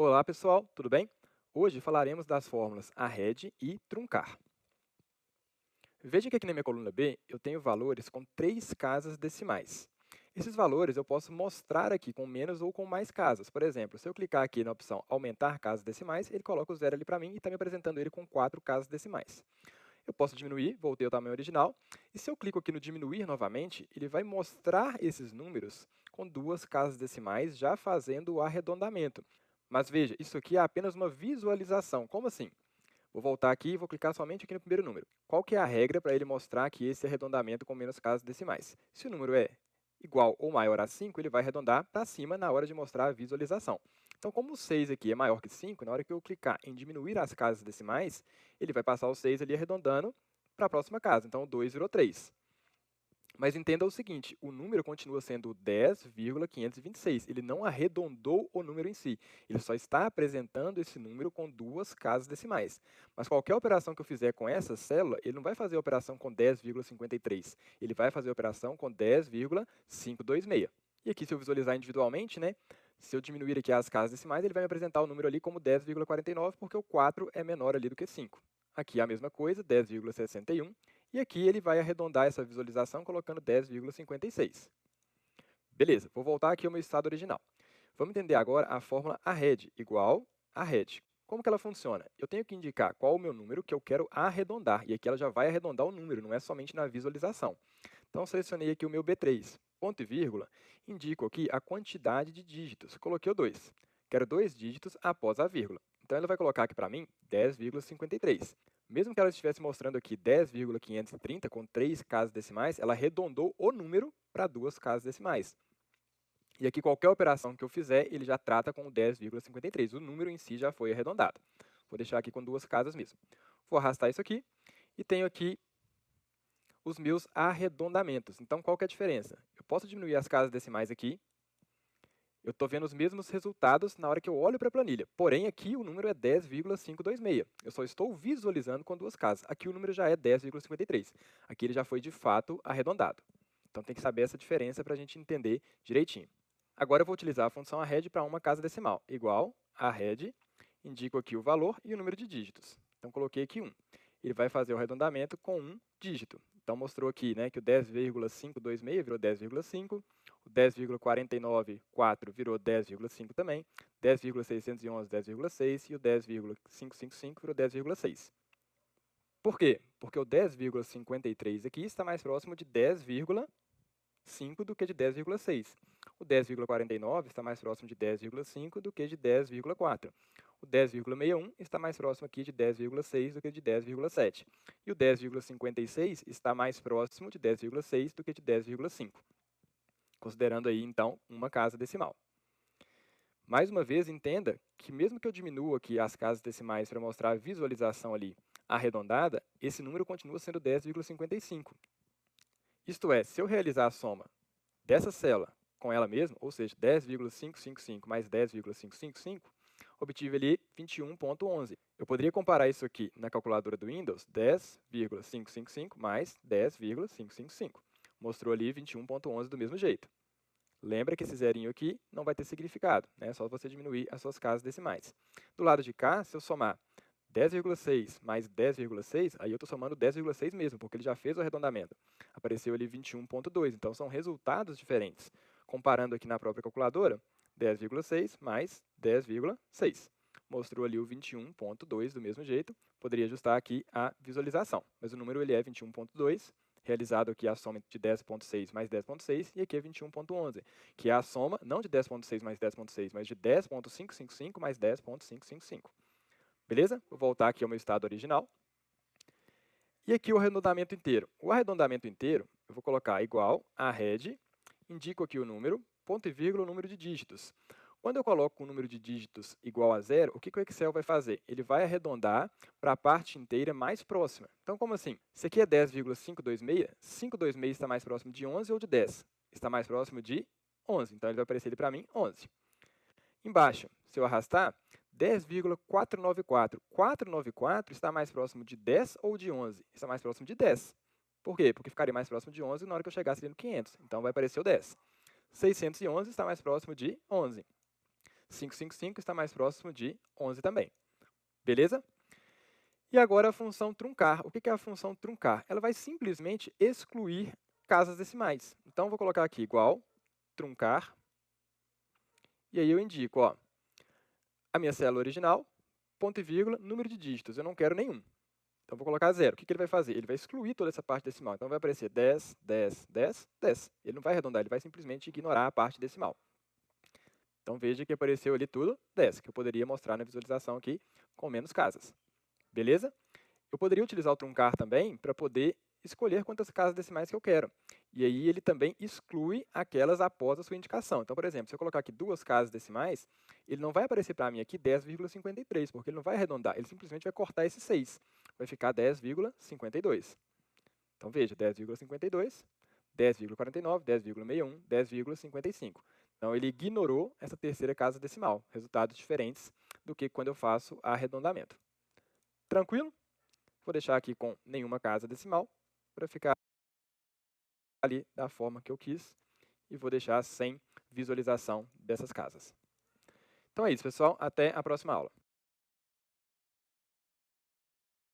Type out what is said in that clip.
Olá, pessoal, tudo bem? Hoje falaremos das fórmulas arred e truncar. Veja que aqui na minha coluna B eu tenho valores com 3 casas decimais. Esses valores eu posso mostrar aqui com menos ou com mais casas. Por exemplo, se eu clicar aqui na opção aumentar casas decimais, ele coloca o zero ali para mim e está me apresentando ele com 4 casas decimais. Eu posso diminuir, voltei ao tamanho original, e se eu clico aqui no diminuir novamente, ele vai mostrar esses números com 2 casas decimais, já fazendo o arredondamento. Mas veja, isso aqui é apenas uma visualização. Como assim? Vou voltar aqui e vou clicar somente aqui no primeiro número. Qual que é a regra para ele mostrar aqui esse arredondamento com menos casas decimais? Se o número é igual ou maior a 5, ele vai arredondar para cima na hora de mostrar a visualização. Então, como o 6 aqui é maior que 5, na hora que eu clicar em diminuir as casas decimais, ele vai passar o 6 ali arredondando para a próxima casa. Então, o 2 virou 3. Mas entenda o seguinte, o número continua sendo 10,526. Ele não arredondou o número em si. Ele só está apresentando esse número com 2 casas decimais. Mas qualquer operação que eu fizer com essa célula, ele não vai fazer a operação com 10,53. Ele vai fazer a operação com 10,526. E aqui, se eu visualizar individualmente, né, se eu diminuir aqui as casas decimais, ele vai me apresentar o número ali como 10,49, porque o 4 é menor ali do que 5. Aqui é a mesma coisa, 10,61. E aqui ele vai arredondar essa visualização colocando 10,56. Beleza, vou voltar aqui ao meu estado original. Vamos entender agora a fórmula arred igual arred. Como que ela funciona? Eu tenho que indicar qual o meu número que eu quero arredondar. E aqui ela já vai arredondar o número, não é somente na visualização. Então, selecionei aqui o meu B3. Ponto e vírgula, indico aqui a quantidade de dígitos. Coloquei o 2. Quero 2 dígitos após a vírgula. Então, ela vai colocar aqui para mim 10,53. Mesmo que ela estivesse mostrando aqui 10,530 com 3 casas decimais, ela arredondou o número para 2 casas decimais. E aqui qualquer operação que eu fizer, ele já trata com o 10,53. O número em si já foi arredondado. Vou deixar aqui com 2 casas mesmo. Vou arrastar isso aqui e tenho aqui os meus arredondamentos. Então, qual que é a diferença? Eu posso diminuir as casas decimais aqui. Eu estou vendo os mesmos resultados na hora que eu olho para a planilha. Porém, aqui o número é 10,526. Eu só estou visualizando com 2 casas. Aqui o número já é 10,53. Aqui ele já foi, de fato, arredondado. Então, tem que saber essa diferença para a gente entender direitinho. Agora, eu vou utilizar a função arred para uma casa decimal. Igual arred, indico aqui o valor e o número de dígitos. Então, coloquei aqui 1. Ele vai fazer o arredondamento com um dígito. Então, mostrou aqui, né, que o 10,526 virou 10,5, o 10,494 virou 10,5 também, 10,611, 10,6 e o 10,555 virou 10,6. Por quê? Porque o 10,53 aqui está mais próximo de 10,5 do que de 10,6. O 10,49 está mais próximo de 10,5 do que de 10,4. O 10,61 está mais próximo aqui de 10,6 do que de 10,7. E o 10,56 está mais próximo de 10,6 do que de 10,5. Considerando aí, então, uma casa decimal. Mais uma vez, entenda que mesmo que eu diminua aqui as casas decimais para mostrar a visualização ali arredondada, esse número continua sendo 10,55. Isto é, se eu realizar a soma dessa célula com ela mesma, ou seja, 10,555 mais 10,555, obtive ali 21,11. Eu poderia comparar isso aqui na calculadora do Windows, 10,555 mais 10,555. Mostrou ali 21,11 do mesmo jeito. Lembra que esse zerinho aqui não vai ter significado, né? É só você diminuir as suas casas decimais. Do lado de cá, se eu somar 10,6 mais 10,6, aí eu estou somando 10,6 mesmo, porque ele já fez o arredondamento. Apareceu ali 21,2, então são resultados diferentes. Comparando aqui na própria calculadora, 10,6 mais 10,6. Mostrou ali o 21,2 do mesmo jeito. Poderia ajustar aqui a visualização, mas o número ele é 21,2, realizado aqui a soma de 10,6 mais 10,6, e aqui é 21,11, que é a soma não de 10,6 mais 10,6, mas de 10,555 mais 10,555. Beleza? Vou voltar aqui ao meu estado original. E aqui o arredondamento inteiro. O arredondamento inteiro, eu vou colocar igual a arred, indico aqui o número, ponto e vírgula, o número de dígitos. Quando eu coloco o número de dígitos igual a zero, o que o Excel vai fazer? Ele vai arredondar para a parte inteira mais próxima. Então, como assim? Isso aqui é 10,526. 526 está mais próximo de 11 ou de 10? Está mais próximo de 11. Então, ele vai aparecer ali para mim 11. Embaixo, se eu arrastar, 10,494. 494 está mais próximo de 10 ou de 11? Está mais próximo de 10. Por quê? Porque ficaria mais próximo de 11 na hora que eu chegasse ali no 500. Então, vai aparecer o 10. 611 está mais próximo de 11. 555 está mais próximo de 11 também. Beleza? E agora a função truncar. O que é a função truncar? Ela vai simplesmente excluir casas decimais. Então, vou colocar aqui igual, truncar, e aí eu indico, ó, a minha célula original, ponto e vírgula, número de dígitos. Eu não quero nenhum. Então, vou colocar 0. O que ele vai fazer? Ele vai excluir toda essa parte decimal. Então, vai aparecer 10, 10, 10, 10. Ele não vai arredondar, ele vai simplesmente ignorar a parte decimal. Então, veja que apareceu ali tudo 10, que eu poderia mostrar na visualização aqui com menos casas. Beleza? Eu poderia utilizar o truncar também para poder escolher quantas casas decimais que eu quero. E aí ele também exclui aquelas após a sua indicação. Então, por exemplo, se eu colocar aqui 2 casas decimais, ele não vai aparecer para mim aqui 10,53, porque ele não vai arredondar, ele simplesmente vai cortar esse 6. Vai ficar 10,52. Então, veja, 10,52, 10,49, 10,61, 10,55. Então, ele ignorou essa terceira casa decimal. Resultados diferentes do que quando eu faço arredondamento. Tranquilo? Vou deixar aqui com nenhuma casa decimal, para ficar ali da forma que eu quis. E vou deixar sem visualização dessas casas. Então é isso, pessoal. Até a próxima aula.